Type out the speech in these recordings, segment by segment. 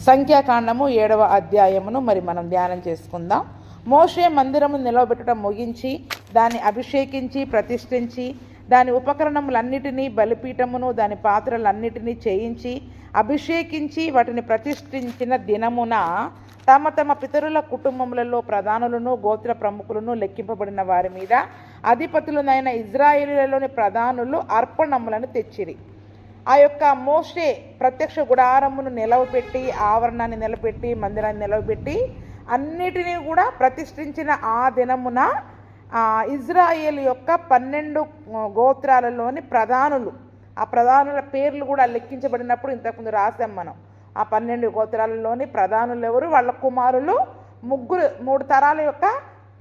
సంఖ్యాకాండము 7వ అధ్యాయమును మరి మనం ధ్యానం చేసుకుందాం. మోషే మందిరము నిలవబెట్టడం ముగించి దాన్ని అభిషేకించి ప్రతిష్ఠించి దాని ఉపకరణములన్నిటినీ బలిపీఠమును దాని పాత్రలన్నిటినీ చేయించి అభిషేకించి వాటిని ప్రతిష్ఠించిన దినమున తమ తమ పితరుల కుటుంబములలో ప్రధానులను గోత్ర ప్రముఖులను లెక్కింపబడిన వారి మీద అధిపతులనైన ఇజ్రాయేలీలలోని ప్రధానులు అర్పణములను తెచ్చిరి. ఆ యొక్క మోషే ప్రత్యక్ష గుడారమును నిలవబెట్టి ఆవరణాన్ని నిలబెట్టి మందిరాన్ని నిలవబెట్టి అన్నిటినీ కూడా ప్రతిష్ఠించిన ఆ దినమున ఇజ్రాయేల్ యొక్క 12 గోత్రాలలోని ప్రధానులు, ఆ ప్రధానుల పేర్లు కూడా లెక్కించబడినప్పుడు ఇంతకుముందు రాసాం మనం. ఆ 12 గోత్రాలలోని ప్రధానులు ఎవరు, వాళ్ళ కుమారులు 3 తరాల యొక్క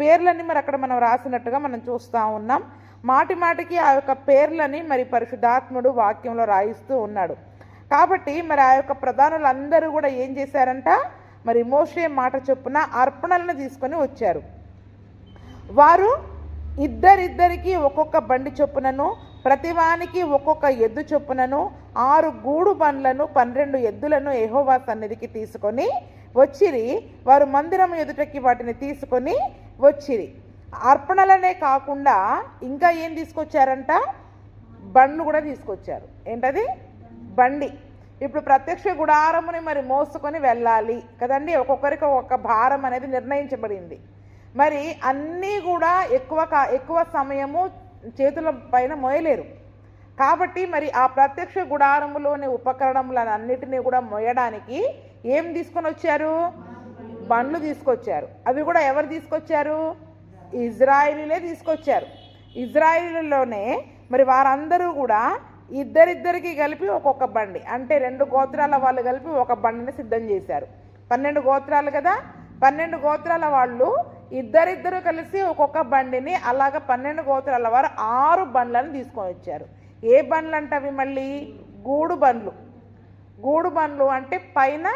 పేర్లని మరి అక్కడ మనం రాసినట్టుగా మనం చూస్తూ ఉన్నాం. మాటి మాటికి ఆ యొక్క పేర్లని మరి పరిశుద్ధాత్ముడు వాక్యంలో రాయిస్తూ ఉన్నాడు. కాబట్టి మరి ఆ యొక్క ప్రధానులందరూ కూడా ఏం చేశారంట, మరి మోషే మాట చొప్పున అర్పణలను తీసుకొని వచ్చారు. వారు ఇద్దరికి ఒక్కొక్క బండి చొప్పునను ప్రతివానికి ఒక్కొక్క ఎద్దు చొప్పునను 6 గూడు బండ్లను 12 ఎద్దులను యెహోవా సన్నిధికి తీసుకొని వచ్చిరి. వారు మందిరం ఎదుటకి వాటిని తీసుకొని వచ్చిరి. అర్పణలనే కాకుండా ఇంకా ఏం తీసుకొచ్చారంట, బండ్లు కూడా తీసుకొచ్చారు. ఏంటది? బండి. ఇప్పుడు ప్రత్యక్ష గుడారముని మరి మోసుకొని వెళ్ళాలి కదండి, ఒక్కొక్కరికి ఒక్కొక్క భారం అనేది నిర్ణయించబడింది. మరి అన్నీ కూడా ఎక్కువ సమయము చేతుల పైన మోయలేరు. కాబట్టి మరి ఆ ప్రత్యక్ష గుడారములోని ఉపకరణములన్నిటినీ కూడా మోయడానికి ఏం తీసుకొని వచ్చారు? బండ్లు తీసుకొచ్చారు. అవి కూడా ఎవరు తీసుకొచ్చారు? ఇజ్రాయేలీలే తీసుకొచ్చారు. ఇజ్రాయేలీలోనే మరి వారందరూ కూడా ఇద్దరికి కలిపి ఒక్కొక్క బండి, అంటే 2 గోత్రాల వాళ్ళు కలిపి ఒక బండిని సిద్ధం చేశారు. 12 గోత్రాలు కదా, 12 గోత్రాల వాళ్ళు ఇద్దరు కలిసి ఒక్కొక్క బండిని, అలాగ 12 గోత్రాల వారు 6 బండ్లను తీసుకొని వచ్చారు. ఏ బండ్లు అంటే అవి మళ్ళీ గూడు బండ్లు. గూడు బండ్లు అంటే పైన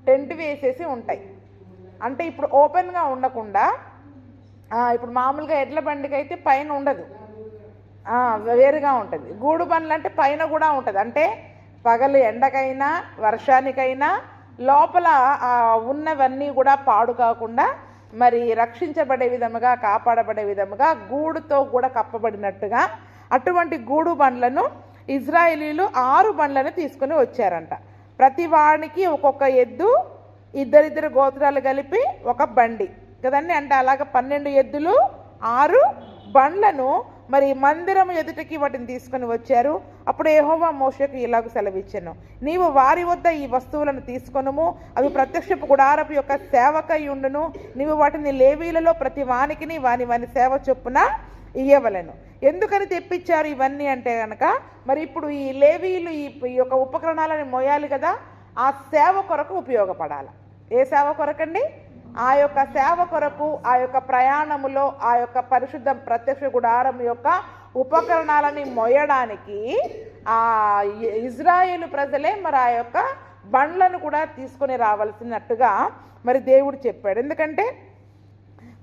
టెంట్ వేసేసి ఉంటాయి. అంటే ఇప్పుడు ఓపెన్గా ఉండకుండా, ఇప్పుడు మామూలుగా ఎడ్ల బండికి అయితే పైన ఉండదు, వేరుగా ఉంటుంది. గూడు బండ్లు అంటే పైన కూడా ఉంటుంది. అంటే పగలు ఎండకైనా వర్షానికైనా లోపల ఉన్నవన్నీ కూడా పాడు కాకుండా మరి రక్షించబడే విధముగా కాపాడబడే విధముగా గూడుతో కూడా కప్పబడినట్టుగా అటువంటి గూడు బండ్లను ఇజ్రాయేలీలు 6 బండ్లను తీసుకుని వచ్చారంట. ప్రతి వాడికి ఒక్కొక్క ఎద్దు, ఇద్దరు గోత్రాలు కలిపి ఒక బండి కదండి. అంటే అలాగ 12 ఎద్దులు 6 బండ్లను మరి మందిరం ఎదుటికి వాటిని తీసుకొని వచ్చారు. అప్పుడు యెహోవా మోషేకు ఇలాగ సెలవిచ్చెను, నీవు వారి వద్ద ఈ వస్తువులను తీసుకొనుము, అవి ప్రత్యక్షపు గుడారపు యొక్క సేవకై ఉండును. నీవు వాటిని లేవీలలో ప్రతి వానికిని వాని సేవ చొప్పున ఇయ్యవలెను. ఎందుకని తెప్పించారు ఇవన్నీ అంటే కనుక, మరి ఇప్పుడు ఈ లేవీలు ఈ యొక్క ఉపకరణాలను మోయాలి కదా, ఆ సేవ కొరకు ఉపయోగపడాలి. ఏ సేవ కొరకండి? ఆ యొక్క సేవ కొరకు, ఆ యొక్క ప్రయాణములో ఆ యొక్క పరిశుద్ధ ప్రత్యక్ష గుడారం యొక్క ఉపకరణాలని మోయడానికి ఆ ఇజ్రాయేలు ప్రజలే మరి ఆ యొక్క బండ్లను కూడా తీసుకొని రావాల్సినట్టుగా మరి దేవుడు చెప్పాడు. ఎందుకంటే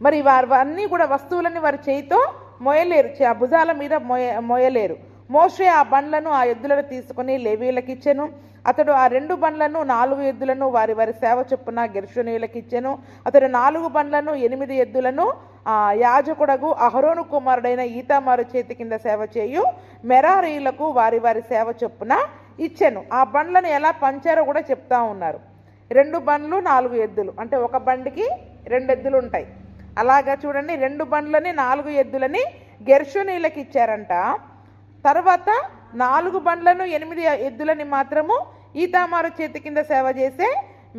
మరి వారు అన్నీ కూడా వస్తువులని వారి చేయితో మోయలేరు, భుజాల మీద మోయలేరు. మోషే ఆ బండ్లను ఆ ఎద్దులను తీసుకుని లేవీయులకు ఇచ్చెను. అతడు ఆ 2 బండ్లను 4 ఎద్దులను వారి సేవ చొప్పున గెర్షోనీయులకు ఇచ్చెను. అతడు 4 బండ్లను 8 ఎద్దులను యాజకుడగు అహరోను కుమారుడైన ఈతామారు చేతి కింద సేవ చేయు మెరారీయులకు వారి సేవ చొప్పున ఇచ్చెను. ఆ బండ్లను ఎలా పంచారో కూడా చెప్తా ఉన్నారు. 2 బండ్లు 4 ఎద్దులు అంటే ఒక బండికి 2 ఎద్దులు ఉంటాయి. అలాగా చూడండి, 2 బండ్లని 4 ఎద్దులని గెర్షోనీయులకు ఇచ్చారంట. తర్వాత 4 బండ్లను 8 ఎద్దులని మాత్రము ఈతామారు చేతి కింద సేవ చేసే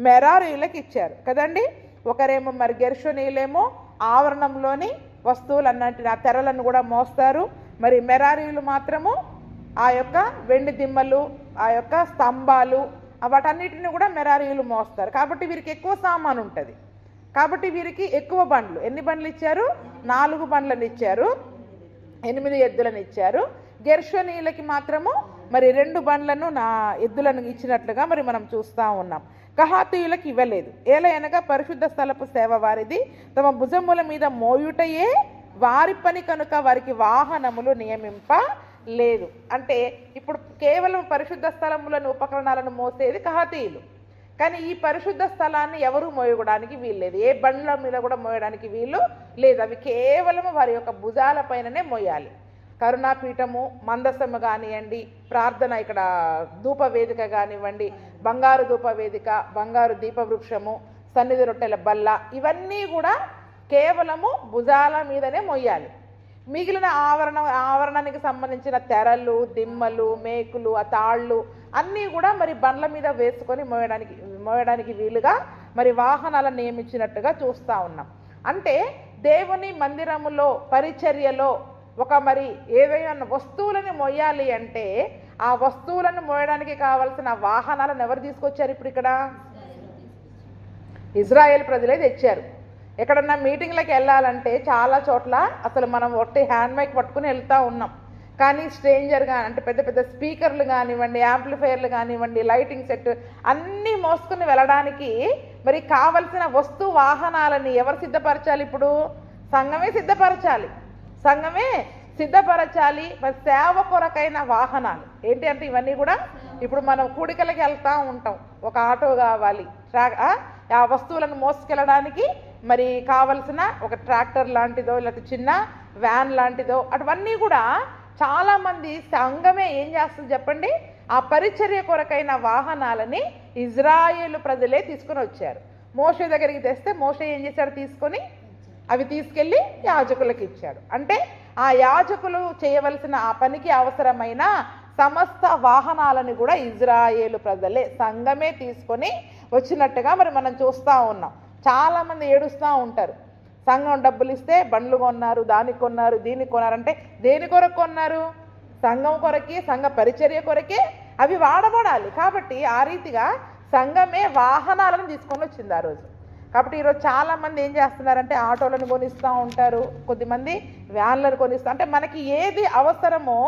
మెరారీయులకు ఇచ్చారు కదండి. ఒకరేమో మరి గెర్షోనీయులేమో ఆవరణంలోని వస్తువులన్నింటినీ, ఆ తెరలను కూడా మోస్తారు. మరి మెరారీయులు మాత్రము ఆ యొక్క వెండి దిమ్మలు, ఆ యొక్క స్తంభాలు, వాటన్నిటిని కూడా మెరారీయులు మోస్తారు. కాబట్టి వీరికి ఎక్కువ సామాను ఉంటుంది. కాబట్టి వీరికి ఎక్కువ బండ్లు. ఎన్ని బండ్లు ఇచ్చారు? 4 బండ్లను ఇచ్చారు, 8 ఎద్దులను ఇచ్చారు. గెర్షోనీయులకి మాత్రము మరి 2 బండ్లను ఎద్దులను ఇచ్చినట్లుగా మరి మనం చూస్తూ ఉన్నాం. కహాతీయులకు ఇవ్వలేదు. ఏలయనగా పరిశుద్ధ స్థలపు సేవ వారిది, తమ భుజముల మీద మోయుటయే వారి పని కనుక వారికి వాహనములు నియమింపలేదు. అంటే ఇప్పుడు కేవలం పరిశుద్ధ స్థలములను ఉపకరణాలను మోసేది కహాతీయులు, కానీ ఈ పరిశుద్ధ స్థలాన్ని ఎవరు మోయడానికి వీల్లేదు, ఏ బండ్ల మీద కూడా మోయడానికి వీలు లేదు. అవి కేవలం వారి యొక్క భుజాల పైననే మోయాలి. కరుణాపీఠము, మందసము కానివ్వండి, ప్రార్థన ఇక్కడ ధూప వేదిక కానివ్వండి, బంగారు ధూప వేదిక, బంగారు దీపవృక్షము, సన్నిధి రొట్టెల బల్ల, ఇవన్నీ కూడా కేవలము భుజాల మీదనే మోయాలి. మిగిలిన ఆవరణానికి సంబంధించిన తెరలు, దిమ్మలు, మేకులు, ఆ తాళ్ళు అన్నీ కూడా మరి బండ్ల మీద వేసుకొని మోయడానికి వీలుగా మరి వాహనాలను నియమించినట్టుగా చూస్తూ ఉన్నాం. అంటే దేవుని మందిరములో పరిచర్యలో ఒక మరి ఏవైనా వస్తువులను మోయాలి అంటే ఆ వస్తువులను మోయడానికి కావలసిన వాహనాలను ఎవరు తీసుకొచ్చారు? ఇప్పుడు ఇక్కడ ఇజ్రాయేల్ ప్రజలే తెచ్చారు. ఎక్కడన్నా మీటింగ్లకు వెళ్ళాలంటే చాలా చోట్ల అసలు మనం ఒట్టి హ్యాండ్ మైక్ పట్టుకుని వెళ్తూ ఉన్నాం. కానీ స్ట్రేంజర్గా అంటే పెద్ద పెద్ద స్పీకర్లు కానివ్వండి, యాంప్లిఫైర్లు కానివ్వండి, లైటింగ్ సెట్ అన్నీ మోసుకుని వెళ్ళడానికి మరి కావలసిన వస్తు వాహనాలని ఎవరు సిద్ధపరచాలి? ఇప్పుడు సంఘమే సిద్ధపరచాలి. మరి సేవ కొరకైన వాహనాలు ఏంటి అంటే ఇవన్నీ కూడా ఇప్పుడు మనం కూడికలకి వెళ్తూ ఉంటాం, ఒక ఆటో కావాలి, ఆ వస్తువులను మోసుకెళ్ళడానికి మరి కావలసిన ఒక ట్రాక్టర్ లాంటిదో లేకపోతే చిన్న వ్యాన్ లాంటిదో అటువన్నీ కూడా చాలామంది సంఘమే ఏం చేస్తుంది చెప్పండి? ఆ పరిచర్య కొరకైన వాహనాలని ఇజ్రాయేలు ప్రజలే తీసుకుని వచ్చారు. మోషే దగ్గరికి తెస్తే మోషే ఏం చేశాడు? తీసుకొని అవి తీసుకెళ్ళి యాజకులకు ఇచ్చాడు. అంటే ఆ యాజకులు చేయవలసిన ఆ పనికి అవసరమైన సమస్త వాహనాలను కూడా ఇజ్రాయేలు ప్రజలే సంఘమే తీసుకొని వచ్చినట్టుగా మరి మనం చూస్తూ ఉన్నాం. చాలామంది ఏడుస్తూ ఉంటారు, సంఘం డబ్బులు ఇస్తే బండ్లు కొన్నారు, దానికి కొన్నారు, దీనికి కొన్నారంటే దేని కొరకు కొన్నారు? సంఘం కొరకే, సంఘ పరిచర్య కొరకే అవి వాడబడాలి. కాబట్టి ఆ రీతిగా సంఘమే వాహనాలను తీసుకొని వచ్చింది ఆ రోజు. కాబట్టి ఈరోజు చాలామంది ఏం చేస్తున్నారంటే ఆటోలను కొనిస్తూ ఉంటారు, కొద్దిమంది వ్యాన్లను కొనిస్తూ, అంటే మనకి ఏది అవసరమో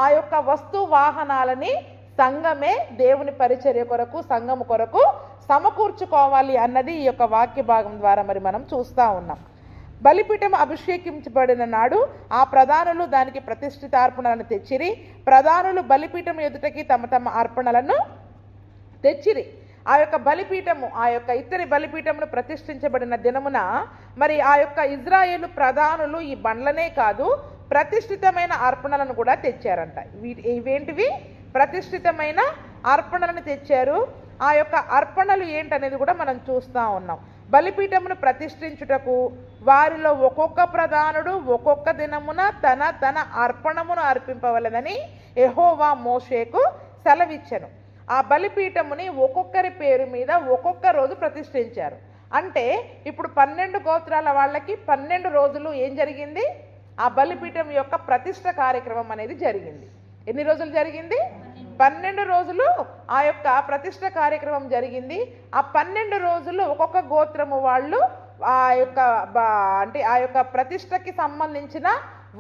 ఆ యొక్క వస్తు వాహనాలని సంఘమే దేవుని పరిచర్య కొరకు, సంఘము కొరకు సమకూర్చుకోవాలి అన్నది ఈ యొక్క వాక్య భాగం ద్వారా మరి మనం చూస్తూ ఉన్నాం. బలిపీఠం అభిషేకించబడిన నాడు ఆ ప్రధానులు దానికి ప్రతిష్ఠిత అర్పణలను తెచ్చిరి. ప్రధానులు బలిపీఠం ఎదుటకి తమ తమ అర్పణలను తెచ్చిరి. ఆ యొక్క బలిపీఠము, ఆ యొక్క ఇత్తడి బలిపీఠమును ప్రతిష్ఠించబడిన దినమున మరి ఆ యొక్క ఇజ్రాయేలు ప్రధానులు ఈ బండ్లనే కాదు ప్రతిష్ఠితమైన అర్పణలను కూడా తెచ్చారంట. ఇవేంటివి? ప్రతిష్ఠితమైన అర్పణలను తెచ్చారు. ఆ యొక్క అర్పణలు ఏంటనేది కూడా మనం చూస్తూ ఉన్నాం. బలిపీఠమును ప్రతిష్ఠించుటకు వారిలో ఒక్కొక్క ప్రధానుడు ఒక్కొక్క దినమున తన తన అర్పణమును అర్పింపవలెనని యెహోవా మోషేకు సెలవిచ్చెను. ఆ బలిపీఠముని ఒక్కొక్కరి పేరు మీద ఒక్కొక్క రోజు ప్రతిష్ఠించారు. అంటే ఇప్పుడు 12 గోత్రాల వాళ్ళకి 12 రోజులు ఏం జరిగింది? ఆ బలిపీఠం యొక్క ప్రతిష్ఠ కార్యక్రమం అనేది జరిగింది. ఎన్ని రోజులు జరిగింది? 12 రోజులు ఆ యొక్క ప్రతిష్ఠ కార్యక్రమం జరిగింది. ఆ 12 రోజులు ఒక్కొక్క గోత్రము వాళ్ళు ఆ యొక్క ప్రతిష్ఠకి సంబంధించిన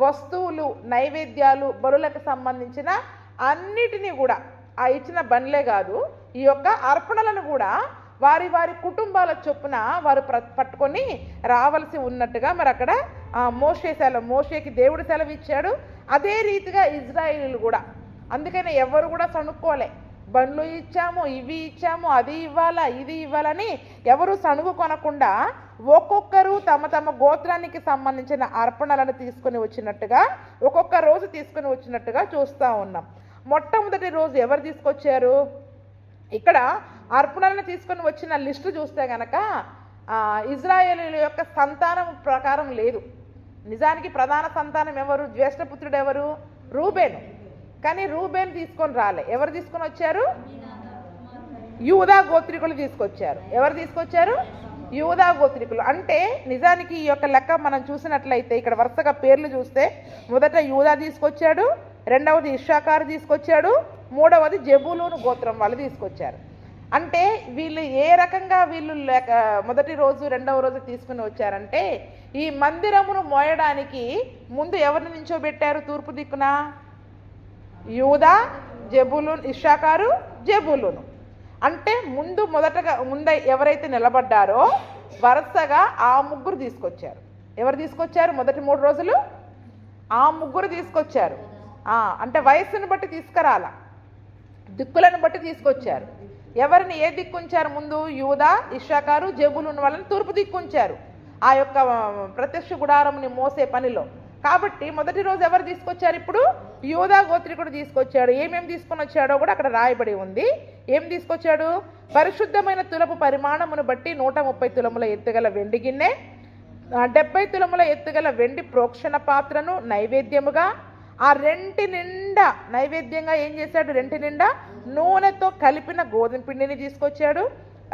వస్తువులు, నైవేద్యాలు, బలులకు సంబంధించిన అన్నిటినీ కూడా ఆ ఇచ్చిన బండ్లే కాదు, ఈ యొక్క అర్పణలను కూడా వారి వారి కుటుంబాల చొప్పున వారు పట్టుకొని రావాల్సి ఉన్నట్టుగా మరి అక్కడ మోషేకి దేవుడు సెలవు ఇచ్చాడు. అదే రీతిగా ఇజ్రాయేలీలు కూడా, అందుకని ఎవరు కూడా సణుక్కోలే, బండ్లు ఇచ్చాము, ఇవి ఇచ్చాము, అది ఇవ్వాలా, ఇది ఇవ్వాలని ఎవరు సణుగు కొనకుండా ఒక్కొక్కరు తమ తమ గోత్రానికి సంబంధించిన అర్పణలను తీసుకొని వచ్చినట్టుగా ఒక్కొక్క రోజు తీసుకొని వచ్చినట్టుగా చూస్తూ ఉన్నాం. మొట్టమొదటి రోజు ఎవరు తీసుకొచ్చారు? ఇక్కడ అర్పణలను తీసుకొని వచ్చిన లిస్టు చూస్తే కనుక ఇజ్రాయేలీల యొక్క సంతానం ప్రకారం లేదు. నిజానికి ప్రధాన సంతానం ఎవరు? జ్యేష్ఠపుత్రుడు ఎవరు? రూబేను. కానీ రూబేన్ తీసుకొని రాలే. ఎవరు తీసుకొని వచ్చారు? యూదా గోత్రికులు తీసుకొచ్చారు. ఎవరు తీసుకొచ్చారు? యూదా గోత్రికులు. అంటే నిజానికి ఈ యొక్క లెక్క మనం చూసినట్లయితే ఇక్కడ వరుసగా పేర్లు చూస్తే మొదట యూదా తీసుకొచ్చాడు, రెండవది ఇశ్శాఖారు తీసుకొచ్చాడు, మూడవది జెబూలూను గోత్రం వాళ్ళు తీసుకొచ్చారు. అంటే వీళ్ళు ఏ రకంగా వీళ్ళు మొదటి రోజు రెండవ రోజు తీసుకుని వచ్చారంటే ఈ మందిరమును మోయడానికి ముందు ఎవరిని నించోబెట్టారు? తూర్పు దిక్కున యూదా, జెబూలూను, ఇశ్శాఖారు, జెబూలూను. అంటే ముందు ఎవరైతే నిలబడ్డారో వరుసగా ఆ ముగ్గురు తీసుకొచ్చారు. ఎవరు తీసుకొచ్చారు? మొదటి 3 రోజులు ఆ ముగ్గురు తీసుకొచ్చారు. అంటే వయస్సును బట్టి తీసుకురాల, దిక్కులను బట్టి తీసుకొచ్చారు. ఎవరిని ఏ దిక్కుంచారు? ముందు యూదా, ఇశ్శాఖారు, జెబూలూను వాళ్ళని తూర్పు దిక్కుంచారు ఆ యొక్క ప్రత్యక్ష గుడారంని మోసే పనిలో. కాబట్టి మొదటి రోజు ఎవరు తీసుకొచ్చారు? ఇప్పుడు యూదా గోత్రికుడు తీసుకొచ్చాడు. ఏమేమి తీసుకొని వచ్చాడో కూడా అక్కడ రాయబడి ఉంది. ఏం తీసుకొచ్చాడు? పరిశుద్ధమైన తులపు పరిమాణమును బట్టి 130 తులముల ఎత్తుగల వెండి గిన్నె, 70 తులముల ఎత్తుగల వెండి ప్రోక్షణ పాత్రను నైవేద్యముగా, ఆ రెంటి నిండా నైవేద్యంగా ఏం చేశాడు? రెంటి నిండా నూనెతో కలిపిన గోధుమ పిండిని తీసుకొచ్చాడు.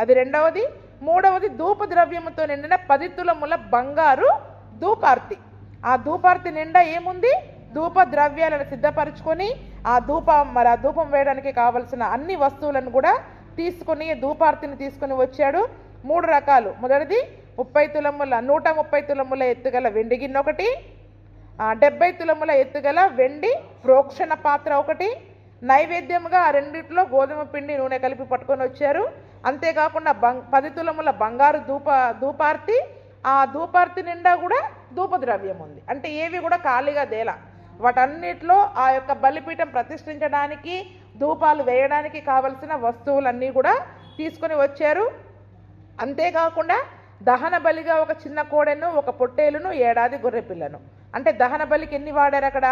అది రెండవది. మూడవది ధూప ద్రవ్యముతో నిండిన 10 తులముల బంగారు ధూపార్తి. ఆ ధూపార్తి నిండా ఏముంది? ధూప ద్రవ్యాలను సిద్ధపరచుకొని ఆ ధూపం వేయడానికి కావలసిన అన్ని వస్తువులను కూడా తీసుకొని ధూపార్తిని తీసుకొని వచ్చాడు. 3 రకాలు. మొదటిది 130 తులముల ఎత్తుగల వెండి గిన్నె ఒకటి, 70 తులముల ఎత్తుగల వెండి ప్రోక్షణ పాత్ర ఒకటి, నైవేద్యముగా ఆ రెండిట్లో గోధుమ పిండి నూనె కలిపి పట్టుకొని వచ్చారు. అంతేకాకుండా 10 తులముల బంగారు ధూపార్తి, ఆ ధూపార్తి నిండా కూడా ధూపద్రవ్యం ఉంది. అంటే ఏవి కూడా ఖాళీగా దేలా. వాటన్నిటిలో ఆ యొక్క బలిపీఠం ప్రతిష్ఠించడానికి, ధూపాలు వేయడానికి కావలసిన వస్తువులన్నీ కూడా తీసుకొని వచ్చారు. అంతేకాకుండా దహన బలిగా ఒక చిన్న కోడెను, ఒక పొట్టేలును, 1 ఏడాది గొర్రె పిల్లను. అంటే దహన బలికి ఎన్ని వాడారు? అక్కడ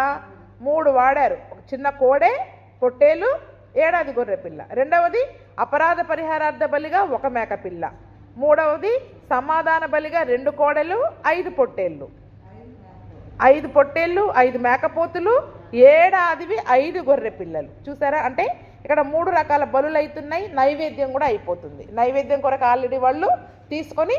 3 వాడారు. ఒక చిన్న కోడె, పొట్టేలు, 1 ఏడాది గొర్రె పిల్ల. రెండవది అపరాధ పరిహారార్థ బలిగా 1 మేక పిల్ల. మూడవది సమాధాన బలిగా 2 కోడెలు, 5 పొట్టేళ్ళు. 5 పొట్టేళ్ళు, 5 మేకపోతులు, 1 ఏడాదివి 5 గొర్రె పిల్లలు. చూసారా? అంటే ఇక్కడ 3 రకాల బలులు అవుతున్నాయి. నైవేద్యం కూడా అయిపోతుంది. నైవేద్యం కొరకు ఆల్రెడీ వాళ్ళు తీసుకొని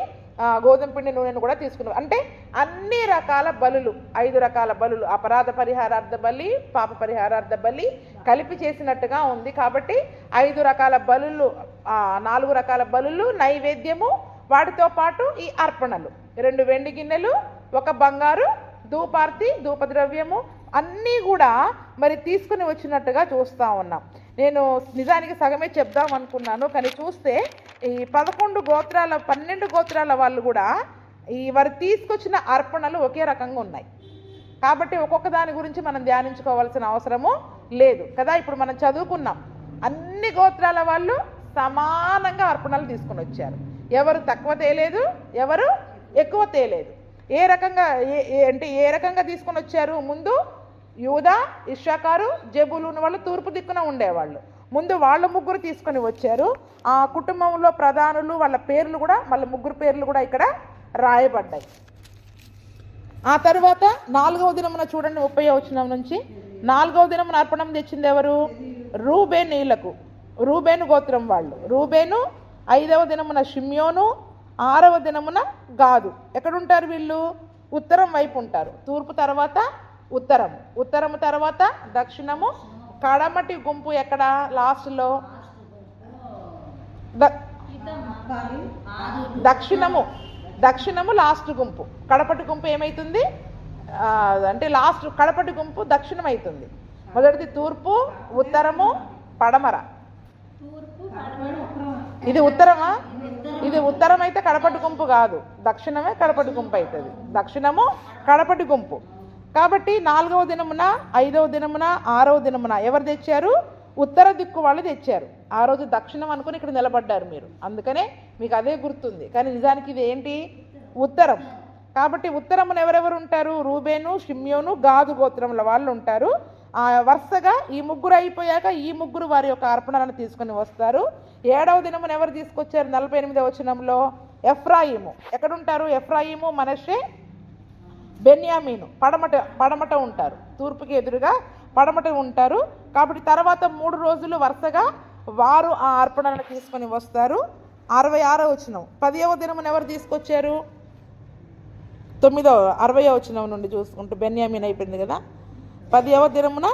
గోధుమ పిండి నూనెను కూడా తీసుకున్నారు. అంటే అన్ని రకాల బలులు, 5 రకాల బలులు, అపరాధ పరిహారార్థ బలి, పాప పరిహారార్థ బలి కలిపి చేసినట్టుగా ఉంది. కాబట్టి 5 రకాల బలులు, 4 రకాల బలులు, నైవేద్యము, వాటితో పాటు ఈ అర్పణలు, 2 వెండి గిన్నెలు, 1 బంగారు ధూపార్తి, ధూపద్రవ్యము అన్నీ కూడా మరి తీసుకుని వచ్చినట్టుగా చూస్తూ ఉన్నాం. నేను నిజానికి సగమే చెప్దాం అనుకున్నాను, కానీ చూస్తే ఈ 12 గోత్రాల వాళ్ళు కూడా వారు తీసుకొచ్చిన అర్పణలు ఒకే రకంగా ఉన్నాయి. కాబట్టి ఒక్కొక్క దాని గురించి మనం ధ్యానించుకోవాల్సిన అవసరము లేదు కదా. ఇప్పుడు మనం చదువుకున్నాం, అన్ని గోత్రాల వాళ్ళు సమానంగా అర్పణలు తీసుకుని వచ్చారు. ఎవరు తక్కువ తేలేదు, ఎవరు ఎక్కువ తేలేదు. ఏ రకంగా తీసుకొని వచ్చారు? ముందు యూదా, ఇశ్శాఖారు, జెబూలూను వాళ్ళు తూర్పు దిక్కున ఉండేవాళ్ళు. ముందు వాళ్ళ 3 తీసుకొని వచ్చారు. ఆ కుటుంబంలో ప్రధానులు, వాళ్ళ పేర్లు కూడా, మళ్ళీ 3 పేర్లు కూడా ఇక్కడ రాయబడ్డాయి. ఆ తర్వాత 4వ దినమున చూడండి, 30వ వచనం నుంచి, 4వ దినమున అర్పణం తెచ్చింది ఎవరు? రూబేనీయులకు, రూబేను గోత్రం వాళ్ళు. రూబేను. 5వ దినమున షిమ్యోను, 6వ దినమున గాదు. ఎక్కడుంటారు వీళ్ళు? ఉత్తరం వైపు ఉంటారు. తూర్పు తర్వాత ఉత్తరము తర్వాత దక్షిణము, కడమటి గుంపు ఎక్కడ? లాస్ట్లో దక్షిణము లాస్ట్ గుంపు. కడపటి గుంపు ఏమైతుంది అంటే లాస్ట్ కడపటి గుంపు దక్షిణం అవుతుంది. మొదటిది తూర్పు, ఉత్తరము, పడమర. ఇది ఉత్తరమా? ఇది ఉత్తరం అయితే కడపటి గుంపు కాదు, దక్షిణమే కడపటి గుంపు అవుతుంది. దక్షిణము కడపటి గుంపు. కాబట్టి 4వ దినమున, 5వ దినమున, 6వ దినమున ఎవరు తెచ్చారు? ఉత్తర దిక్కు వాళ్ళు తెచ్చారు. ఆ రోజు దక్షిణం అనుకుని ఇక్కడ నిలబడ్డారు మీరు, అందుకనే మీకు అదే గుర్తుంది. కానీ నిజానికి ఇది ఏంటి? ఉత్తరం. కాబట్టి ఉత్తరమున ఎవరెవరు ఉంటారు? రూబేను, షిమ్యోను, గాదు గోత్రముల వాళ్ళు ఉంటారు. వరుసగా ఈ 3 అయిపోయాక ఈ 3 వారి యొక్క అర్పణలను తీసుకొని వస్తారు. 7వ దినమున ఎవరు తీసుకొచ్చారు? 48వ వచనంలో ఎఫ్రాయిము. ఎక్కడుంటారు? ఎఫ్రాయిము, మనష్షే, బెన్యామీను పడమట ఉంటారు. తూర్పుకి ఎదురుగా పడమట ఉంటారు. కాబట్టి తర్వాత 3 రోజులు వరుసగా వారు ఆ అర్పణలను తీసుకొని వస్తారు. 66వ వచనం. 10వ దినమున ఎవరు తీసుకొచ్చారు? 60వ వచనం నుండి చూసుకుంటూ బెన్యామీన్ అయిపోయింది కదా. 10వ దినమున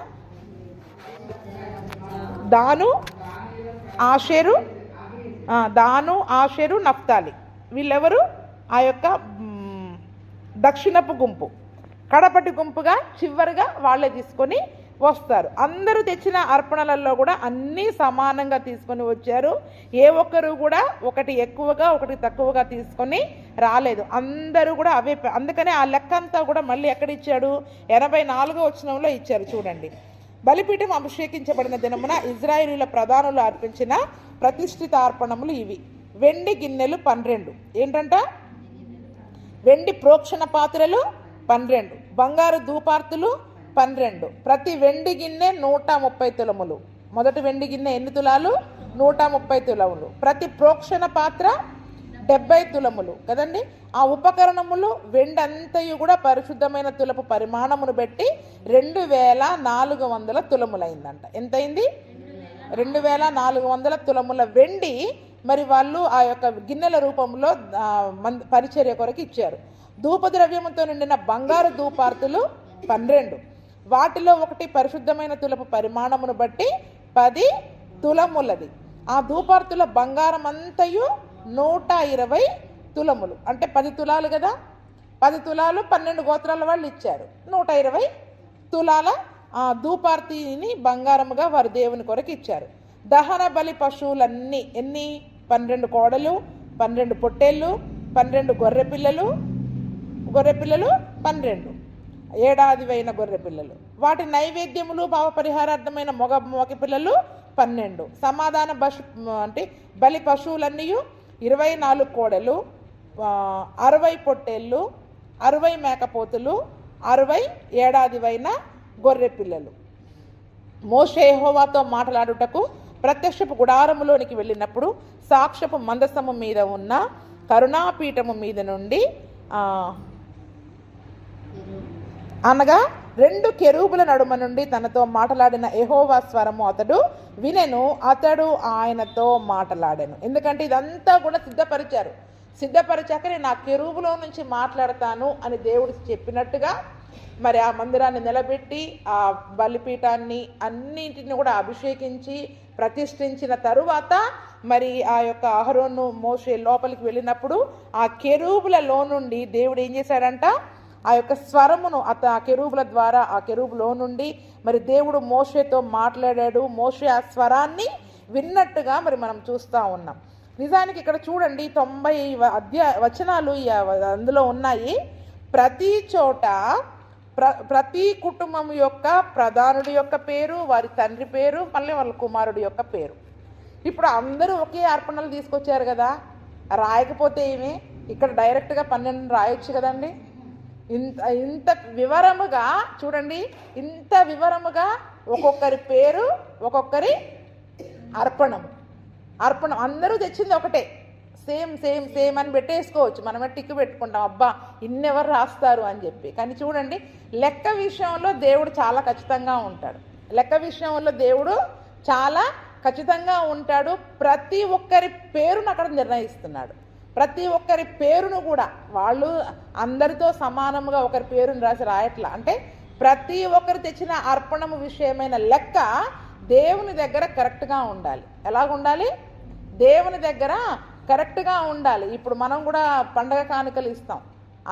దాను, ఆషేరు, నఫ్తాలి వీళ్ళెవరు? ఆ యొక్క దక్షిణపు గుంపు. కడపటి గుంపుగా చివరిగా వాళ్ళే తీసుకొని వస్తారు. అందరూ తెచ్చిన అర్పణలలో కూడా అన్నీ సమానంగా తీసుకొని వచ్చారు. ఏ ఒక్కరు కూడా ఒకటి ఎక్కువగా ఒకటి తక్కువగా తీసుకొని రాలేదు. అందరూ కూడా అవే. అందుకనే ఆ లెక్క అంతా కూడా మళ్ళీ ఎక్కడ ఇచ్చాడు? 84వ వచనంలో ఇచ్చారు చూడండి. బలిపీఠం అభిషేకించబడిన దినమున ఇజ్రాయేలీల ప్రధానులు అర్పించిన ప్రతిష్ఠిత అర్పణములు ఇవి. వెండి గిన్నెలు 12. ఏంటంట? వెండి ప్రోక్షణ పాత్రలు 12, బంగారు ధూపార్తులు 12. ప్రతి వెండి గిన్నె 130 తులములు. మొదటి వెండి గిన్నె ఎన్ని తులాలు? 130 తులములు. ప్రతి ప్రోక్షణ పాత్ర 70 తులములు కదండి. ఆ ఉపకరణములు వెండి అంతయు కూడా పరిశుద్ధమైన తులపు పరిమాణమును బట్టి 2400 తులములైందంట. ఎంతైంది? 2400 తులముల వెండి మరి వాళ్ళు ఆ యొక్క గిన్నెల రూపంలో పరిచర్య కొరకు ఇచ్చారు. ధూపద్రవ్యముతో నిండిన బంగారు ధూపార్తులు 12. వాటిలో ఒకటి పరిశుద్ధమైన తులపు పరిమాణమును బట్టి 10 తులములది. ఆ ధూపార్తుల బంగారం అంతయు 120 తులములు. అంటే 10 తులాలు కదా. 10 తులాలు 12 గోత్రాల వాళ్ళు ఇచ్చారు. 120 తులాల ధూపార్తిని బంగారముగా వారు దేవుని కొరకు ఇచ్చారు. దహన బలి పశువులన్నీ ఎన్ని? 12 కోడలు, 12 పొట్టేళ్ళు, 12 గొర్రెపిల్లలు 12, ఏడాదివైన గొర్రెపిల్లలు. వాటి నైవేద్యములు పాపపరిహారార్థమైన మగ పిల్లలు 12. సమాధాన బలి పశువులన్నీ 24 కోడలు, 60 పొట్టేళ్ళు, 60 మేకపోతులు, 60 ఏడాదివైన గొర్రె పిల్లలు. మోషే యెహోవాతో మాట్లాడుటకు ప్రత్యక్షపు గుడారములోనికి వెళ్ళినప్పుడు సాక్ష్యపు మందసము మీద ఉన్న కరుణాపీఠము మీద నుండి అనగా 2 కెరూబుల నడుమ నుండి తనతో మాట్లాడిన యెహోవా స్వరము అతడు వినెను. అతడు ఆయనతో మాట్లాడాను. ఎందుకంటే ఇదంతా కూడా సిద్ధపరిచాక నేను ఆ కెరూబులో నుంచి మాట్లాడతాను అని దేవుడు చెప్పినట్టుగా మరి ఆ మందిరాన్ని నిలబెట్టి ఆ బలిపీఠాన్ని అన్నింటిని కూడా అభిషేకించి ప్రతిష్ఠించిన తరువాత మరి ఆ యొక్క అహరోను మోషే లోపలికి వెళ్ళినప్పుడు ఆ కెరూబులలో నుండి దేవుడు ఏం చేశాడంట? ఆ యొక్క స్వరమును ఆ కెరూబుల ద్వారా ఆ కెరూబులో నుండి మరి దేవుడు మోషేతో మాట్లాడాడు. మోషే ఆ స్వరాన్ని విన్నట్టుగా మరి మనం చూస్తూ ఉన్నాం. నిజానికి ఇక్కడ చూడండి 90 వచనాలు అందులో ఉన్నాయి. ప్రతి చోట ప్రతి కుటుంబం యొక్క ప్రధానుడి యొక్క పేరు, వారి తండ్రి పేరు, మళ్ళీ వాళ్ళ కుమారుడి యొక్క పేరు. ఇప్పుడు అందరూ ఒకే అర్పణలు తీసుకొచ్చారు కదా, రాయకపోతే ఏమి? ఇక్కడ డైరెక్ట్గా 12 రాయొచ్చు కదండి. ఇంత వివరముగా చూడండి, ఇంత వివరముగా ఒక్కొక్కరి పేరు, ఒక్కొక్కరి అర్పణం అందరూ తెచ్చింది ఒకటే. సేమ్ అని పెట్టేసుకోవచ్చు. మనమే టిక్కు పెట్టుకుంటాం, అబ్బా ఇన్నెవరు రాస్తారు అని చెప్పి. కానీ చూడండి, లెక్క విషయంలో దేవుడు చాలా ఖచ్చితంగా ఉంటాడు. ప్రతి ఒక్కరి పేరును అక్కడ నిర్ణయిస్తున్నాడు. ప్రతి ఒక్కరి పేరును కూడా వాళ్ళు అందరితో సమానంగా ఒకరి పేరును రాయట్లా. అంటే ప్రతి ఒక్కరు తెచ్చిన అర్పణము విషయమైన లెక్క దేవుని దగ్గర కరెక్ట్గా ఉండాలి. ఎలాగుండాలి? దేవుని దగ్గర కరెక్ట్గా ఉండాలి. ఇప్పుడు మనం కూడా పండగ కానుకలు ఇస్తాం.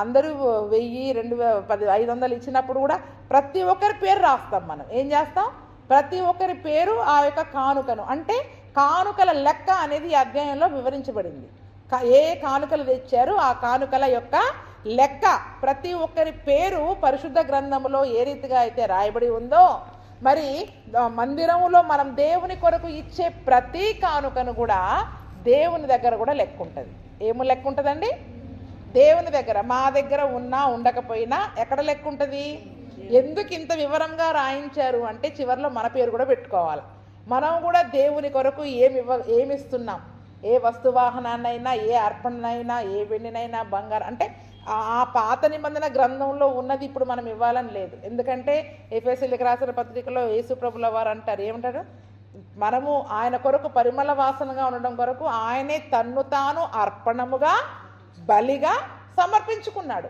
అందరూ 1000, 2000, 500 ఇచ్చినప్పుడు కూడా ప్రతి ఒక్కరి పేరు రాస్తాం. మనం ఏం చేస్తాం? ప్రతి ఒక్కరి పేరు ఆ యొక్క కానుకను, అంటే కానుకల లెక్క అనేది ఈ అధ్యాయంలో వివరించబడింది. ఏ కానుకలు తెచ్చారు ఆ కానుకల యొక్క లెక్క, ప్రతి ఒక్కరి పేరు పరిశుద్ధ గ్రంథములో ఏ రీతిగా అయితే రాయబడి ఉందో, మరి మందిరములో మనం దేవుని కొరకు ఇచ్చే ప్రతి కానుకను కూడా దేవుని దగ్గర కూడా లెక్క ఉంటుంది. ఏమో లెక్క ఉంటుందండి? దేవుని దగ్గర. మా దగ్గర ఉన్నా ఉండకపోయినా ఎక్కడ లెక్క ఉంటుంది? ఎందుకు ఇంత వివరంగా రాయించారు అంటే చివరిలో మన పేరు కూడా పెట్టుకోవాలి. మనం కూడా దేవుని కొరకు ఏమి ఇస్తున్నాం, ఏ వస్తువాహనాన్నైనా, ఏ అర్పణనైనా, ఏ వెండినైనా, బంగారం, అంటే ఆ పాత నిబంధన గ్రంథంలో ఉన్నది ఇప్పుడు మనం ఇవ్వాలని లేదు. ఎందుకంటే ఎఫెసీయులకు రాసిన పత్రికలో యేసుప్రభుల వారు అంటారు, ఏమంటారు? మనము ఆయన కొరకు పరిమళ వాసనగా ఉండడం కొరకు ఆయనే తన్ను తాను అర్పణముగా బలిగా సమర్పించుకున్నాడు.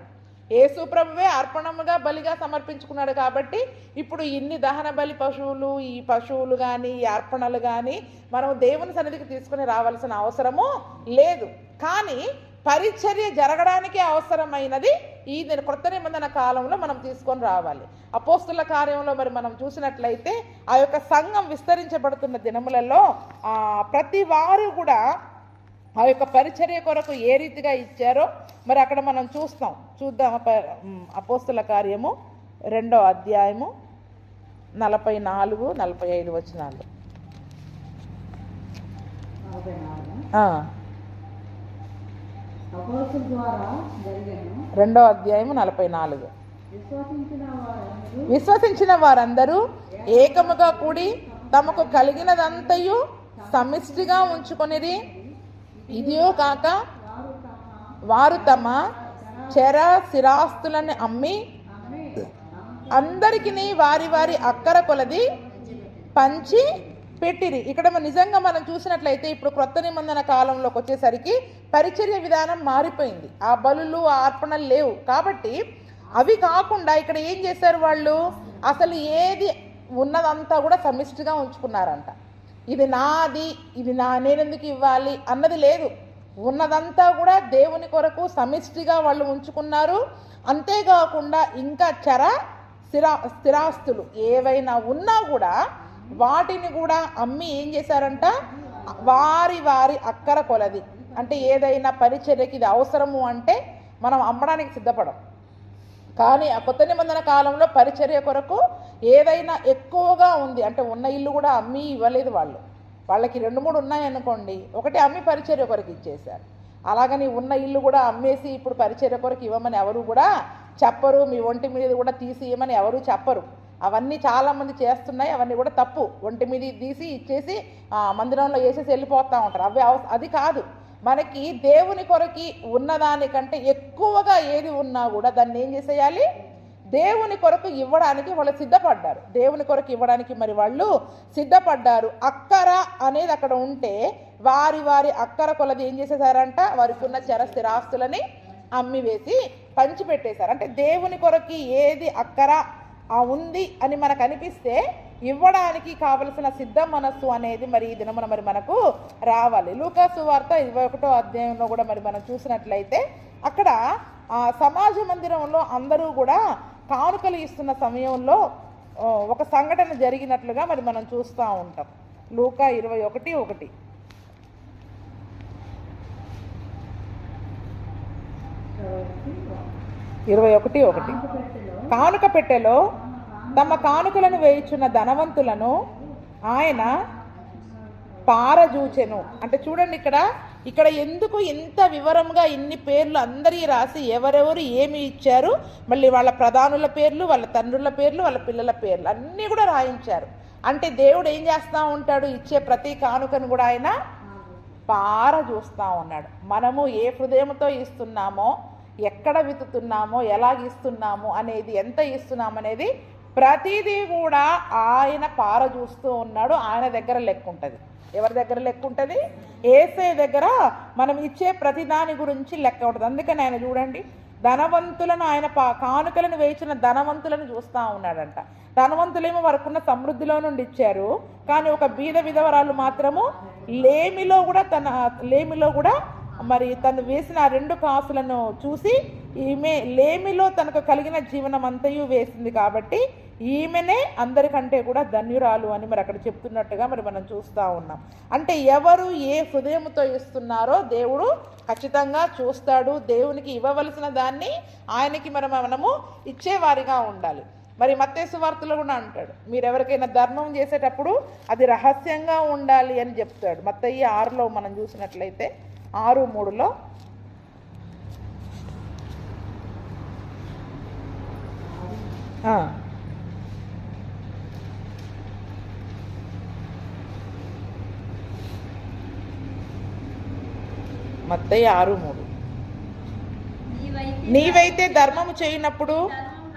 యేసుప్రభువే అర్పణముగా బలిగా సమర్పించుకున్నాడు. కాబట్టి ఇప్పుడు ఇన్ని దహన బలి పశువులు, ఈ పశువులు కానీ, ఈ అర్పణలు కానీ మనం దేవుని సన్నిధికి తీసుకుని రావాల్సిన అవసరము లేదు. కానీ పరిచర్య జరగడానికి అవసరమైనది ఈ కొత్త నిబంధన కాలంలో మనం తీసుకొని రావాలి. అపోస్తుల కార్యంలో మరి మనం చూసినట్లయితే ఆ యొక్క సంఘం విస్తరించబడుతున్న దినములలో ప్రతి వారు కూడా ఆ యొక్క పరిచర్య కొరకు ఏ రీతిగా ఇచ్చారో మరి అక్కడ మనం చూద్దాం. అపోస్తుల కార్యము 2వ అధ్యాయము 44, 45 వచనాలు. రెండో అధ్యాయము 44. విశ్వసించిన వారందరూ ఏకముగా కూడి తమకు కలిగినదంతయు సమిష్టిగా ఉంచుకొనిరి. ఇదియో కాక వారు తమ చెర స్థిరాస్తులను అమ్మి అందరికీ వారి వారి అక్కర కొలది పంచి పెట్టిరి. ఇక్కడ నిజంగా మనం చూసినట్లయితే ఇప్పుడు క్రొత్త నిబంధన కాలంలోకి వచ్చేసరికి పరిచర్య విధానం మారిపోయింది. ఆ బలులు ఆ అర్పణలు లేవు కాబట్టి అవి కాకుండా ఇక్కడ ఏం చేశారు వాళ్ళు, అసలు ఏది ఉన్నదంతా కూడా సమిష్టిగా ఉంచుకున్నారంట. ఇది నాది, ఇది నేనెందుకు ఇవ్వాలి అన్నది లేదు. ఉన్నదంతా కూడా దేవుని కొరకు సమిష్టిగా వాళ్ళు ఉంచుకున్నారు. అంతేకాకుండా ఇంకా స్థిరాస్తులు ఏవైనా ఉన్నా కూడా వాటిని కూడా అమ్మి ఏం చేశారంట, వారి వారి అక్కర కొలది. అంటే ఏదైనా పరిచర్యకి ఇది అవసరము అంటే మనం అమ్మడానికి సిద్ధపడం. కానీ ఆ కొత్త నిబంధన కాలంలో పరిచర్య కొరకు ఏదైనా ఎక్కువగా ఉంది అంటే ఉన్న ఇల్లు కూడా అమ్మి ఇవ్వలేదు. వాళ్ళకి 2-3 ఉన్నాయనుకోండి, ఒకటి అమ్మి పరిచర్య కొరకు ఇచ్చేశారు. అలాగని ఉన్న ఇల్లు కూడా అమ్మేసి ఇప్పుడు పరిచర్య కొరకు ఇవ్వమని ఎవరు కూడా చెప్పరు. మీ ఒంటి మీద కూడా తీసి ఇవ్వమని ఎవరు చెప్పరు. అవన్నీ చాలామంది చేస్తున్నాయి, అవన్నీ కూడా తప్పు. ఒంటి మీద తీసి ఇచ్చేసి మందిరంలో వేసేసి వెళ్ళిపోతూ ఉంటారు. అది కాదు. మనకి దేవుని కొరకి ఉన్నదానికంటే ఎక్కువగా ఏది ఉన్నా కూడా దాన్ని ఏం చేసేయాలి, దేవుని కొరకు ఇవ్వడానికి వాళ్ళు సిద్ధపడ్డారు. దేవుని కొరకు ఇవ్వడానికి మరి వాళ్ళు సిద్ధపడ్డారు. అక్కర అనేది అక్కడ ఉంటే వారి వారి అక్కర కొలది ఏం చేసేసారంట, వారికి ఉన్న చెర స్థిరాస్తులని అమ్మివేసి పంచిపెట్టేశారు. అంటే దేవుని కొరకి ఏది అక్కర ఉంది అని మనకు అనిపిస్తే ఇవ్వడానికి కావలసిన సిద్ధ మనస్సు అనేది మరి ఈ దినమున మరి మనకు రావాలి. లూకా సువార్త 21వ అధ్యాయంలో కూడా మరి మనం చూసినట్లయితే అక్కడ సమాజ మందిరంలో అందరూ కూడా కానుకలు ఇస్తున్న సమయంలో ఒక సంఘటన జరిగినట్లుగా మరి మనం చూస్తూ ఉంటాం. లూకా 21:1. కానుక పెట్టెలో తమ కానుకలను వేయుచున్న ధనవంతులను ఆయన పారజూచెను. అంటే చూడండి ఇక్కడ ఎందుకు ఇంత వివరంగా ఇన్ని పేర్లు అందరి రాసి ఎవరెవరు ఏమి ఇచ్చారు, మళ్ళీ వాళ్ళ ప్రధానుల పేర్లు, వాళ్ళ తండ్రుల పేర్లు, వాళ్ళ పిల్లల పేర్లు అన్నీ కూడా రాయించారు. అంటే దేవుడు ఏం చేస్తూ ఉంటాడు, ఇచ్చే ప్రతి కానుకను కూడా ఆయన పారజూస్తూ ఉన్నాడు. మనము ఏ హృదయంతో ఇస్తున్నామో, ఎక్కడ విత్తుతున్నామో, ఎలాగ ఇస్తున్నామో అనేది, ఎంత ఇస్తున్నాము అనేది ప్రతిదీ కూడా ఆయన పారజూస్తూ ఉన్నాడు. ఆయన దగ్గర లెక్క ఉంటుంది. ఎవరి దగ్గర లెక్క ఉంటుంది? యేసయ్య దగ్గర మనం ఇచ్చే ప్రతిదాని గురించి లెక్క ఉంటుంది. అందుకని ఆయన చూడండి, ధనవంతులను ఆయన కానుకలను వేయించిన ధనవంతులను చూస్తూ ఉన్నాడంట. ధనవంతులేమో వారికున్న సమృద్ధిలో నుండి ఇచ్చారు, కానీ ఒక బీద విధవరాలు మాత్రము లేమిలో కూడా మరి తను వేసిన 2 కాసులను చూసి ఈమె లేమిలో తనకు కలిగిన జీవనం అంతయు వేసింది కాబట్టి ఈమెనే అందరికంటే కూడా ధన్యురాలు అని మరి అక్కడ చెప్తున్నట్టుగా మరి మనం చూస్తూ ఉన్నాం. అంటే ఎవరు ఏ హృదయంతో ఇస్తున్నారో దేవుడు ఖచ్చితంగా చూస్తాడు. దేవునికి ఇవ్వవలసిన దాన్ని ఆయనకి మనము ఇచ్చేవారిగా ఉండాలి. మరి మత్తయి సువార్తలో కూడా అంటాడు, మీరు ఎవరికైనా ధర్మం చేసేటప్పుడు అది రహస్యంగా ఉండాలి అని చెప్తాడు. మత్తయి 6లో మనం చూసినట్లయితే 6:3 మత్తయి 6:3 నీవైతే ధర్మము చేయనప్పుడు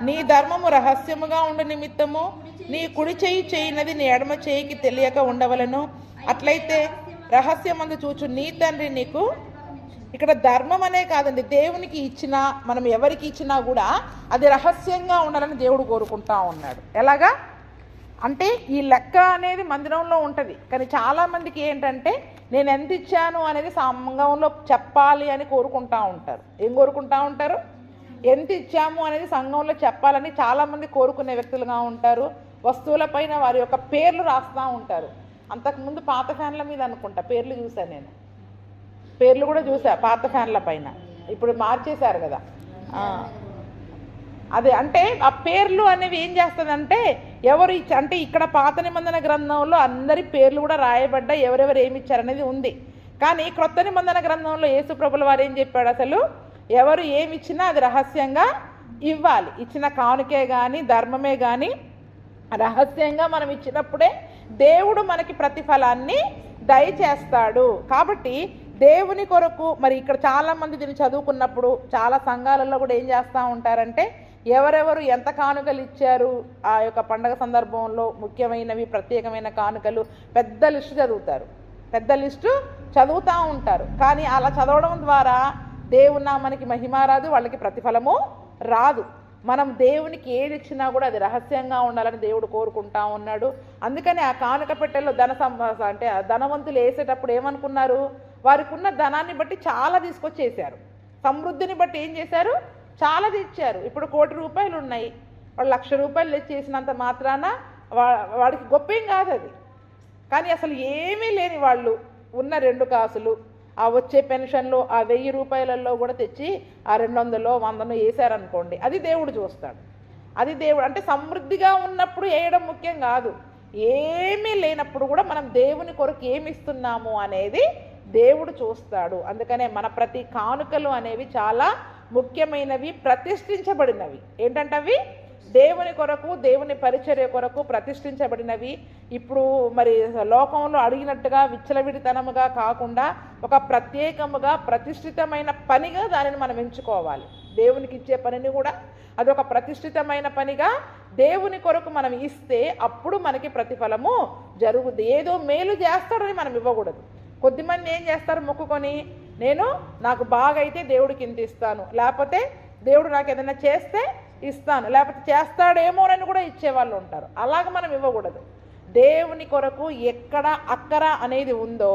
నీ ధర్మము రహస్యముగా ఉండు నిమిత్తము నీ కుడి చేయి చేయనది నీ ఎడమ చేయికి తెలియక ఉండవలను. అట్లయితే రహస్యమందు చూచు నీ తండ్రి నీకు. ఇక్కడ ధర్మం అనే కాదండి, దేవునికి ఇచ్చినా మనం ఎవరికి ఇచ్చినా కూడా అది రహస్యంగా ఉండాలని దేవుడు కోరుకుంటా ఉన్నాడు. ఎలాగా అంటే ఈ లెక్క అనేది మందిరంలో ఉంటుంది, కానీ చాలామందికి ఏంటంటే నేను ఎంత ఇచ్చాను అనేది సంఘంలో చెప్పాలి అని కోరుకుంటా ఉంటారు. ఏం కోరుకుంటా ఉంటారు? ఎంత ఇచ్చాము అనేది సంఘంలో చెప్పాలని చాలామంది కోరుకునే వ్యక్తులుగా ఉంటారు. వస్తువులపైన వారి యొక్క పేర్లు రాస్తూ ఉంటారు. అంతకుముందు పాత ఫ్యాన్ల మీద అనుకుంటా పేర్లు చూసాను నేను, పేర్లు కూడా చూసా పాత ఫ్యాన్ల పైన. ఇప్పుడు మార్చేశారు కదా. అదే అంటే ఆ పేర్లు అనేవి ఏం చేస్తుందంటే ఎవరు అంటే ఇక్కడ పాత నిబంధన గ్రంథంలో అందరి పేర్లు కూడా రాయబడ్డా ఎవరెవరు ఏమి ఇచ్చారనేది ఉంది. కానీ క్రొత్త నిబంధన గ్రంథంలో యేసు ప్రభుల వారు ఏం చెప్పాడు, అసలు ఎవరు ఏమి ఇచ్చినా అది రహస్యంగా ఇవ్వాలి. ఇచ్చిన కానుకే కానీ ధర్మమే కానీ రహస్యంగా మనం ఇచ్చినప్పుడే దేవుడు మనకి ప్రతిఫలాన్ని దయచేస్తాడు. కాబట్టి దేవుని కొరకు మరి ఇక్కడ చాలామంది దీన్ని చదువుకున్నప్పుడు చాలా సంఘాలలో కూడా ఏం చేస్తూ ఉంటారంటే ఎవరెవరు ఎంత కానుకలు ఇచ్చారు ఆ యొక్క పండగ సందర్భంలో ముఖ్యమైనవి ప్రత్యేకమైన కానుకలు పెద్ద లిస్టు చదువుతారు, పెద్ద లిస్టు చదువుతూ ఉంటారు. కానీ అలా చదవడం ద్వారా దేవుని నామానికి మహిమ రాదు, వాళ్ళకి ప్రతిఫలము రాదు. మనం దేవునికి ఏది ఇచ్చినా కూడా అది రహస్యంగా ఉండాలని దేవుడు కోరుకుంటా ఉన్నాడు. అందుకని ఆ కానుక పెట్టెలో అంటే ధనవంతులు వేసేటప్పుడు ఏమనుకున్నారు, వారికి ఉన్న ధనాన్ని బట్టి చాలా తీసుకొచ్చేసారు, సమృద్ధిని బట్టి ఏం చేశారు, చాలా తెచ్చారు. ఇప్పుడు 1 కోటి రూపాయలు ఉన్నాయి, వాళ్ళు 1,00,000 రూపాయలు చేసినంత మాత్రాన వాడికి గొప్పేం కాదు అది. కానీ అసలు ఏమీ లేని వాళ్ళు ఉన్న 2 కాసులు ఆ వచ్చే పెన్షన్లు ఆ 1000 రూపాయలలో కూడా తెచ్చి ఆ 200 100 వేసారనుకోండి, అది దేవుడు చూస్తాడు. అది దేవుడు అంటే సమృద్ధిగా ఉన్నప్పుడు వేయడం ముఖ్యం కాదు, ఏమీ లేనప్పుడు కూడా మనం దేవుని కొరకు ఏమి ఇస్తున్నాము అనేది దేవుడు చూస్తాడు. అందుకనే మన ప్రతి కానుకలు అనేవి చాలా ముఖ్యమైనవి, ప్రతిష్ఠించబడినవి. ఏంటంటే అవి దేవుని కొరకు దేవుని పరిచర్య కొరకు ప్రతిష్ఠించబడినవి. ఇప్పుడు మరి లోకంలో అడిగినట్టుగా విచ్చలవిడితనముగా కాకుండా ఒక ప్రత్యేకముగా ప్రతిష్ఠితమైన పనిగా దానిని మనం ఎంచుకోవాలి. దేవునికి ఇచ్చే పనిని కూడా అదొక ప్రతిష్ఠితమైన పనిగా దేవుని కొరకు మనం ఇస్తే అప్పుడు మనకి ప్రతిఫలము జరుగుతుంది. ఏదో మేలు చేస్తాడని మనం ఇవ్వకూడదు. కొద్దిమంది ఏం చేస్తారు, మొక్కుకొని నాకు బాగా అయితే దేవుడికి ఇంత ఇస్తాను, లేకపోతే దేవుడు నాకు ఏదైనా చేస్తే ఇస్తాను, లేకపోతే చేస్తాడేమోనని కూడా ఇచ్చేవాళ్ళు ఉంటారు. అలాగ మనం ఇవ్వకూడదు. దేవుని కొరకు ఎక్కడ అక్కర అనేది ఉందో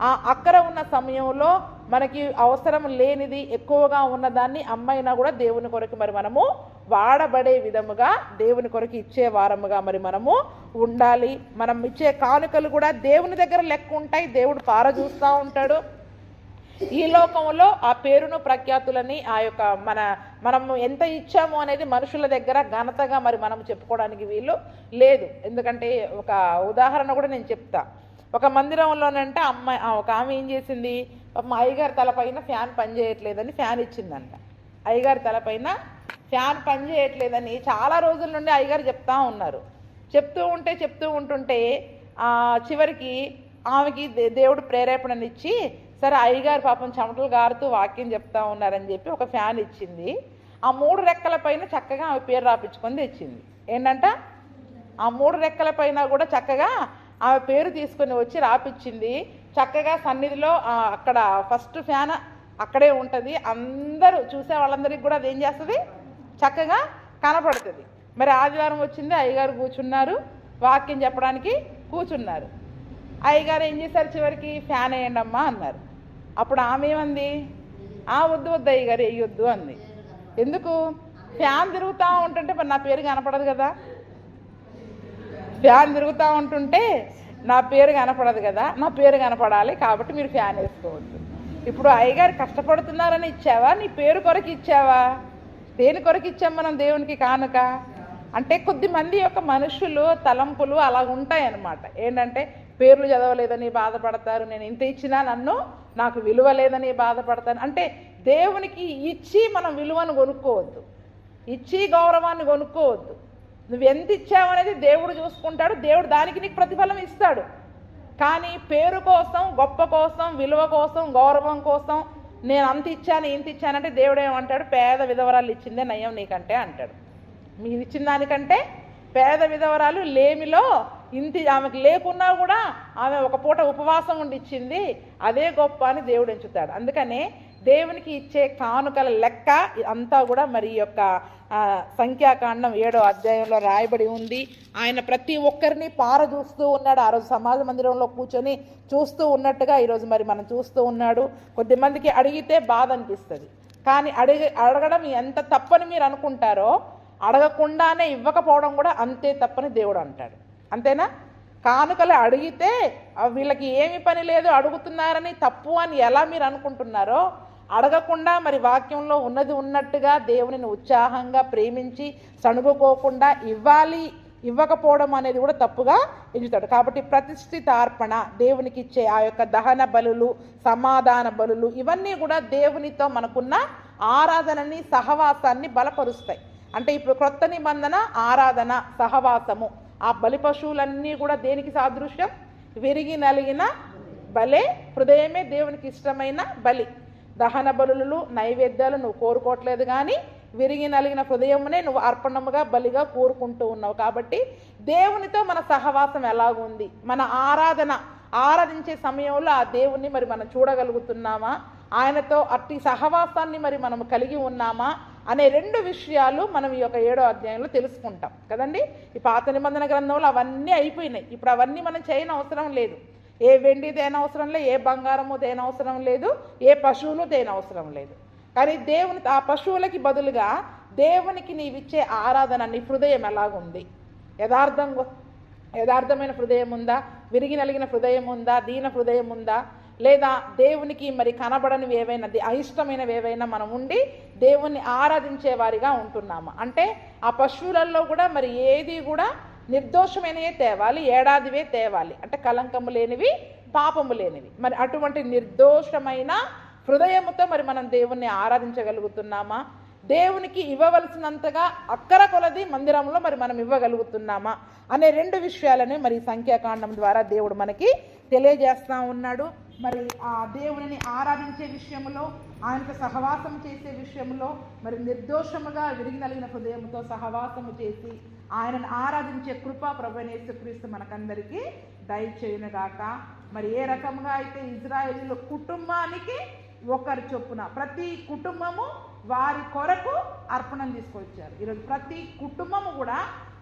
ఆ అక్కర ఉన్న సమయంలో మనకి అవసరం లేనిది ఎక్కువగా ఉన్నదాన్ని అమ్మైనా కూడా దేవుని కొరకు మరి మనము వాడబడే విధముగా దేవుని కొరకు ఇచ్చే వారముగా మరి మనము ఉండాలి. మనం ఇచ్చే కానుకలు కూడా దేవుని దగ్గర లెక్క ఉంటాయి, దేవుడు పారజూస్తూ ఉంటాడు. ఈ లోకంలో ఆ పేరును ప్రఖ్యాతులని ఆ యొక్క మనము ఎంత ఇచ్చాము అనేది మనుషుల దగ్గర ఘనతగా మరి మనం చెప్పుకోవడానికి వీలు లేదు. ఎందుకంటే ఒక ఉదాహరణ కూడా నేను చెప్తా. ఒక మందిరంలోనంటే ఒక ఆమె ఏం చేసింది, అయ్యగారి తలపైన ఫ్యాన్ పనిచేయట్లేదని ఫ్యాన్ ఇచ్చిందంట. అయ్యగారి తలపైన ఫ్యాన్ పనిచేయట్లేదని చాలా రోజుల నుండి అయ్యగారు చెప్తా ఉన్నారు. చెప్తూ ఉంటుంటే చివరికి ఆమెకి దేవుడు ప్రేరేపణనిచ్చి, సరే అయ్యగారు పాపం చెమటలు గారుతూ వాక్యం చెప్తా ఉన్నారని చెప్పి ఒక ఫ్యాన్ ఇచ్చింది. ఆ 3 రెక్కల పైన చక్కగా ఆమె పేరు రాపించుకొని తెచ్చింది. ఏంటంట, ఆ 3 రెక్కల పైన కూడా చక్కగా ఆమె పేరు తీసుకొని వచ్చి రాపిచ్చింది. చక్కగా సన్నిధిలో అక్కడ ఫస్ట్ ఫ్యాన్ అక్కడే ఉంటుంది. అందరూ చూసే వాళ్ళందరికీ కూడా అదేం చేస్తుంది, చక్కగా కనపడుతుంది. మరి ఆదివారం వచ్చింది, అయ్యగారు కూర్చున్నారు, వాక్యం చెప్పడానికి కూర్చున్నారు. అయ్యగారు ఏం చేశారు, చివరికి ఫ్యాన్ వేయండి అమ్మా అన్నారు. అప్పుడు ఆమె ఏమంది, వద్దు అయ్యగారు వేయొద్దు అంది. ఎందుకు, ఫ్యాన్ తిరుగుతూ ఉంటుంటే మరి నా పేరు కనపడదు కదా, ఫ్యాన్ తిరుగుతూ ఉంటుంటే నా పేరు కనపడదు కదా, నా పేరు కనపడాలి, కాబట్టి మీరు ఫ్యాన్ వేసుకోవద్దు. ఇప్పుడు అయ్యగారు కష్టపడుతున్నారని ఇచ్చావా, నీ పేరు కొరకు ఇచ్చావా, దేని కొరకు ఇచ్చాం మనం దేవునికి కానుక అంటే? కొద్దిమంది యొక్క మనుషులు తలంపులు అలా ఉంటాయన్నమాట. ఏంటంటే పేర్లు చదవలేదని బాధపడతారు, నేను ఇంత ఇచ్చినా నాకు విలువ లేదని బాధపడతాను. అంటే దేవునికి ఇచ్చి మనం విలువను కొనుక్కోవద్దు, ఇచ్చి గౌరవాన్ని కొనుక్కోవద్దు. నువ్వు ఎంత ఇచ్చావనేది దేవుడు చూసుకుంటాడు, దేవుడు దానికి నీకు ప్రతిఫలం ఇస్తాడు. కానీ పేరు కోసం, గొప్ప కోసం, విలువ కోసం, గౌరవం కోసం నేను అంత ఇచ్చాను ఇంత ఇచ్చానంటే దేవుడు ఏమంటాడు, పేద విధవరాలు ఇచ్చిందే నయం నీకంటే అంటాడు. మీరు ఇచ్చిన దానికంటే పేద విధవరాలు లేమిలో ఆమెకు లేకున్నా కూడా ఆమె ఒక పూట ఉపవాసం ఉండి ఇచ్చింది, అదే గొప్ప అని దేవుడు ఎంచుతాడు. అందుకనే దేవునికి ఇచ్చే కానుకల లెక్క అంతా కూడా మరి యొక్క సంఖ్యాకాండం 7వ అధ్యాయంలో రాయబడి ఉంది. ఆయన ప్రతి ఒక్కరిని పారచూస్తూ ఉన్నాడు. ఆ రోజు సమాజ మందిరంలో కూర్చొని చూస్తూ ఉన్నట్టుగా ఈరోజు మరి మనం చూస్తూ ఉన్నాడు. కొద్దిమందికి అడిగితే బాధ అనిపిస్తుంది, కానీ అడగడం ఎంత తప్పని మీరు అనుకుంటారో అడగకుండానే ఇవ్వకపోవడం కూడా అంతే తప్పని దేవుడు అంటాడు. అంతేనా? కానుకలు అడిగితే వీళ్ళకి ఏమి పని లేదు, అడుగుతున్నారని తప్పు అని ఎలా మీరు అనుకుంటున్నారో అడగకుండా మరి వాక్యంలో ఉన్నది ఉన్నట్టుగా దేవునిని ఉత్సాహంగా ప్రేమించి సణుగుకోకుండా ఇవ్వకపోవడం అనేది కూడా తప్పుగా ఎంచుతాడు. కాబట్టి ప్రతిష్ఠిత అర్పణ, దేవునికి ఇచ్చే ఆ యొక్క దహన బలులు, సమాధాన బలులు, ఇవన్నీ కూడా దేవునితో మనకున్న ఆరాధనని, సహవాసాన్ని బలపరుస్తాయి. అంటే ఇప్పుడు క్రొత్త నిబంధన ఆరాధన, సహవాసము, ఆ బలి పశువులన్నీ కూడా దేనికి సాదృశ్యం? విరిగి నలిగిన బలే హృదయమే దేవునికి ఇష్టమైన బలి. దహన బలులు, నైవేద్యాలు నువ్వు కోరుకోవట్లేదు, కానీ విరిగి నలిగిన హృదయమునే నువ్వు అర్పణముగా బలిగా కోరుకుంటూ ఉన్నావు. కాబట్టి దేవునితో మన సహవాసం ఎలాగుంది? మన ఆరాధించే సమయంలో ఆ దేవుణ్ణి మరి మనం చూడగలుగుతున్నామా? ఆయనతో అట్టి సహవాసాన్ని మరి మనం కలిగి ఉన్నామా అనే 2 విషయాలు మనం ఈ యొక్క 7వ అధ్యాయంలో తెలుసుకుంటాం కదండి. ఈ పాత నిబంధన గ్రంథంలో అవన్నీ అయిపోయినాయి. ఇప్పుడు అవన్నీ మనం చేయని అవసరం లేదు. ఏ వెండి దేనవసరం లేదు, ఏ బంగారము దేనవసరం లేదు, ఏ పశువులు దేనవసరం లేదు. కానీ దేవుని ఆ పశువులకి బదులుగా దేవునికి నీవిచ్చే ఆరాధన, నీ హృదయం ఎలాగుంది? యథార్థమైన హృదయం ఉందా? విరిగి నలిగిన హృదయం ఉందా? దీన హృదయం ఉందా? లేదా దేవునికి మరి కనబడనివి ఏవైనా, అయిష్టమైనవి ఏవైనా మనం ఉండి దేవుణ్ణి ఆరాధించే వారిగా ఉంటున్నామా? అంటే ఆ పశువులలో కూడా మరి ఏది కూడా నిర్దోషమైనవే తేవాలి, ఏడాదివే తేవాలి. అంటే కలంకము లేనివి, పాపము లేనివి. మరి అటువంటి నిర్దోషమైన హృదయముతో మరి మనం దేవుణ్ణి ఆరాధించగలుగుతున్నామా? దేవునికి ఇవ్వవలసినంతగా అక్కర కొలది మందిరంలో మరి మనం ఇవ్వగలుగుతున్నామా అనే 2 విషయాలని మరి సంఖ్యాకాండం ద్వారా దేవుడు మనకి తెలియజేస్తూ ఉన్నాడు. మరి ఆ దేవుని ఆరాధించే విషయంలో, ఆయనతో సహవాసం చేసే విషయంలో మరి నిర్దోషముగా విరిగి నలిగిన హృదయంతో సహవాసము చేసి ఆయనను ఆరాధించే కృప ప్రభువైన యేసుక్రీస్తు మనకందరికీ దయచేయునుగాక. మరి ఏ రకంగా అయితే ఇజ్రాయేలీయుల కుటుంబానికి ఒకరి చొప్పున ప్రతి కుటుంబము వారి కొరకు అర్పణం తీసుకొచ్చారు. ఈరోజు ప్రతి కుటుంబము కూడా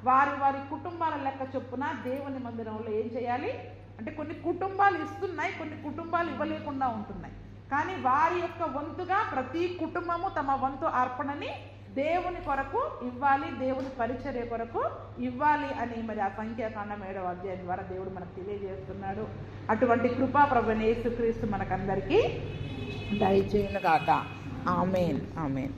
వారి కుటుంబాల లెక్క చొప్పున దేవుని మందిరంలో ఏం చేయాలి అంటే, కొన్ని కుటుంబాలు ఇస్తున్నాయి, కొన్ని కుటుంబాలు ఇవ్వలేకుండా ఉంటున్నాయి. కానీ వారి యొక్క వంతుగా ప్రతి కుటుంబము తమ వంతు అర్పణని దేవుని కొరకు ఇవ్వాలి, దేవుని పరిచర్య కొరకు ఇవ్వాలి అని మరి ఆ సంఖ్యాకాండం 7వ అధ్యాయం ద్వారా దేవుడు మనకు తెలియజేస్తున్నాడు. అటువంటి కృపా ప్రభువైన యేసుక్రీస్తు మనకందరికీ దయచేయునుగాక. ఆమేన్, ఆమేన్.